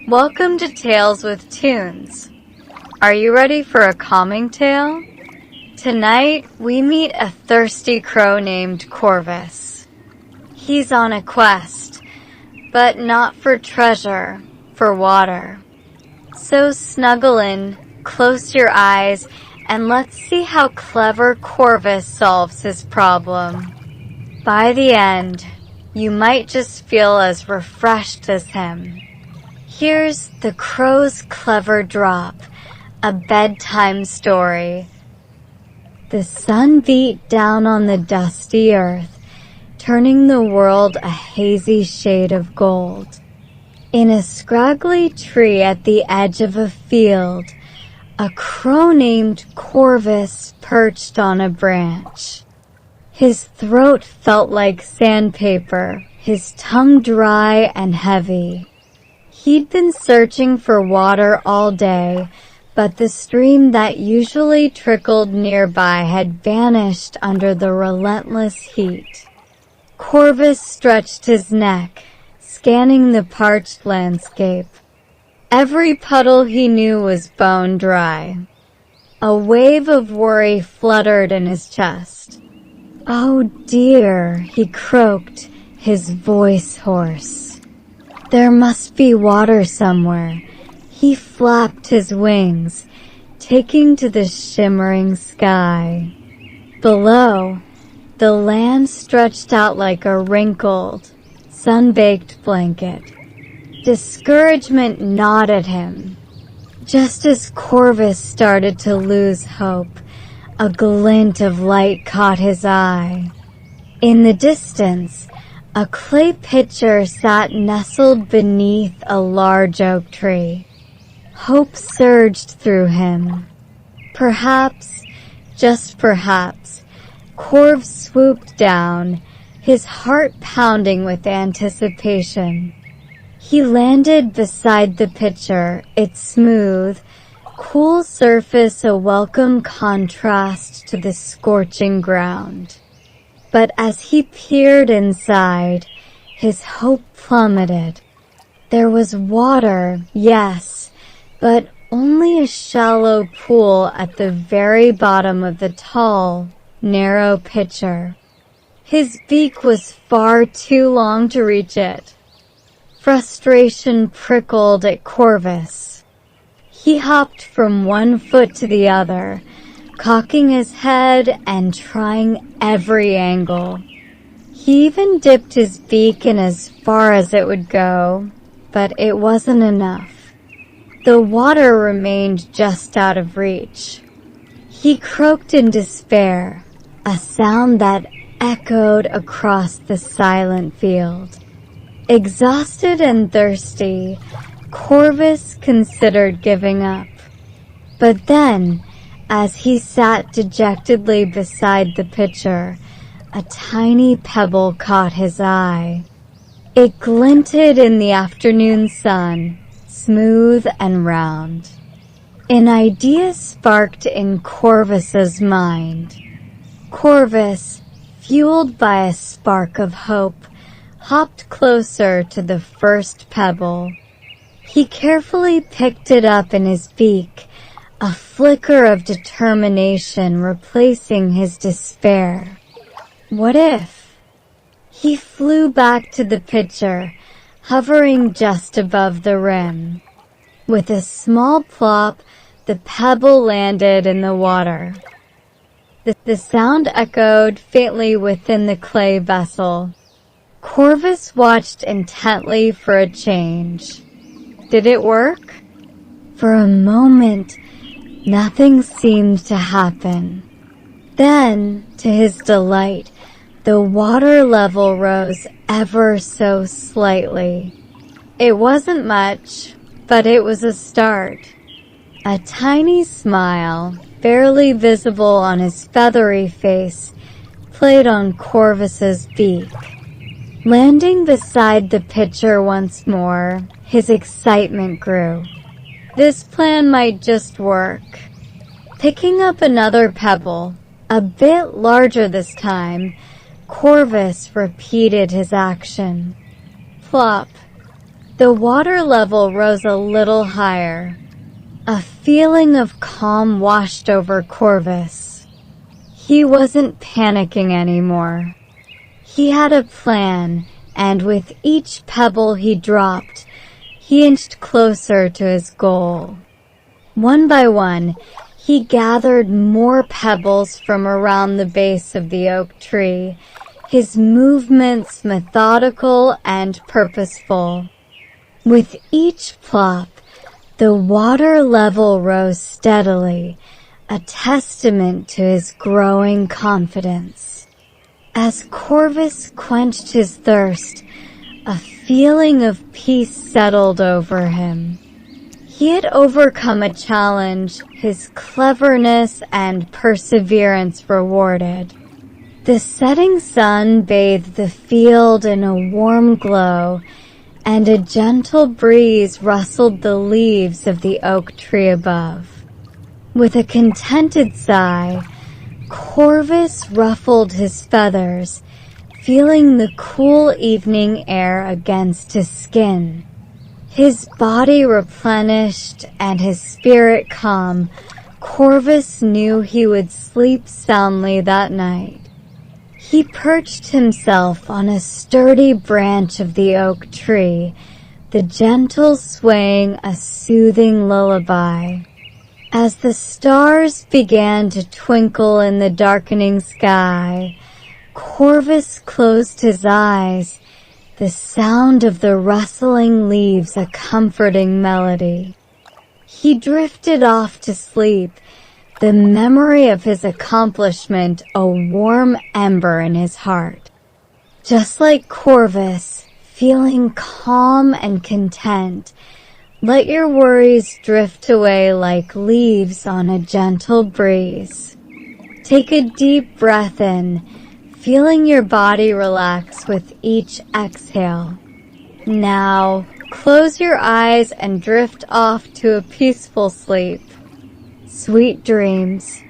Welcome to Tales with Tunes. Are you ready for a calming tale? Tonight, we meet a thirsty crow named Corvus. He's on a quest, but not for treasure, for water. So snuggle in, close your eyes, and let's see how clever Corvus solves his problem. By the end, you might just feel as refreshed as him. Here's the crow's clever drop, a bedtime story. The sun beat down on the dusty earth, turning the world a hazy shade of gold. In a scraggly tree at the edge of a field, a crow named Corvus perched on a branch. His throat felt like sandpaper, his tongue dry and heavy. He'd been searching for water all day, but the stream that usually trickled nearby had vanished under the relentless heat. Corvus stretched his neck, scanning the parched landscape. Every puddle he knew was bone dry. A wave of worry fluttered in his chest. "Oh dear," he croaked, his voice hoarse. "There must be water somewhere." He flapped his wings, taking to the shimmering sky. Below, the land stretched out like a wrinkled, sun-baked blanket. Discouragement gnawed at him. Just as Corvus started to lose hope, a glint of light caught his eye. In the distance, a clay pitcher sat nestled beneath a large oak tree. Hope surged through him. Perhaps, just perhaps, Corv swooped down, his heart pounding with anticipation. He landed beside the pitcher, its smooth, cool surface a welcome contrast to the scorching ground. But as he peered inside, his hope plummeted. There was water, yes, but only a shallow pool at the very bottom of the tall, narrow pitcher. His beak was far too long to reach it. Frustration prickled at Corvus. He hopped from one foot to the other, cocking his head and trying every angle. He even dipped his beak in as far as it would go, but it wasn't enough. The water remained just out of reach. He croaked in despair, a sound that echoed across the silent field. Exhausted and thirsty, Corvus considered giving up. But then, as he sat dejectedly beside the pitcher, a tiny pebble caught his eye. It glinted in the afternoon sun, smooth and round. An idea sparked in Corvus's mind. Corvus, fueled by a spark of hope, hopped closer to the first pebble. He carefully picked it up in his beak, a flicker of determination replacing his despair. What if? He flew back to the pitcher, hovering just above the rim. With a small plop, the pebble landed in the water. The sound echoed faintly within the clay vessel. Corvus watched intently for a change. Did it work? For a moment, nothing seemed to happen. Then, to his delight, the water level rose ever so slightly. It wasn't much, but it was a start. A tiny smile, barely visible on his feathery face, played on Corvus's beak. Landing beside the pitcher once more, his excitement grew. This plan might just work. Picking up another pebble, a bit larger this time, Corvus repeated his action. Plop, The water level rose a little higher. A feeling of calm washed over Corvus. He wasn't panicking anymore. He had a plan, and with each pebble he dropped, he inched closer to his goal. One by one, he gathered more pebbles from around the base of the oak tree, his movements methodical and purposeful. With each plop, the water level rose steadily, a testament to his growing confidence. As Corvus quenched his thirst, a feeling of peace settled over him. He had overcome a challenge, his cleverness and perseverance rewarded. The setting sun bathed the field in a warm glow, and a gentle breeze rustled the leaves of the oak tree above. With a contented sigh, Corvus ruffled his feathers, feeling the cool evening air against his skin. His body replenished and his spirit calm, Corvus knew he would sleep soundly that night. He perched himself on a sturdy branch of the oak tree, the gentle swaying a soothing lullaby. As the stars began to twinkle in the darkening sky, Corvus closed his eyes, the sound of the rustling leaves a comforting melody. He drifted off to sleep, the memory of his accomplishment a warm ember in his heart. Just like Corvus, feeling calm and content, let your worries drift away like leaves on a gentle breeze. Take a deep breath in, feeling your body relax with each exhale. Now, close your eyes and drift off to a peaceful sleep. Sweet dreams.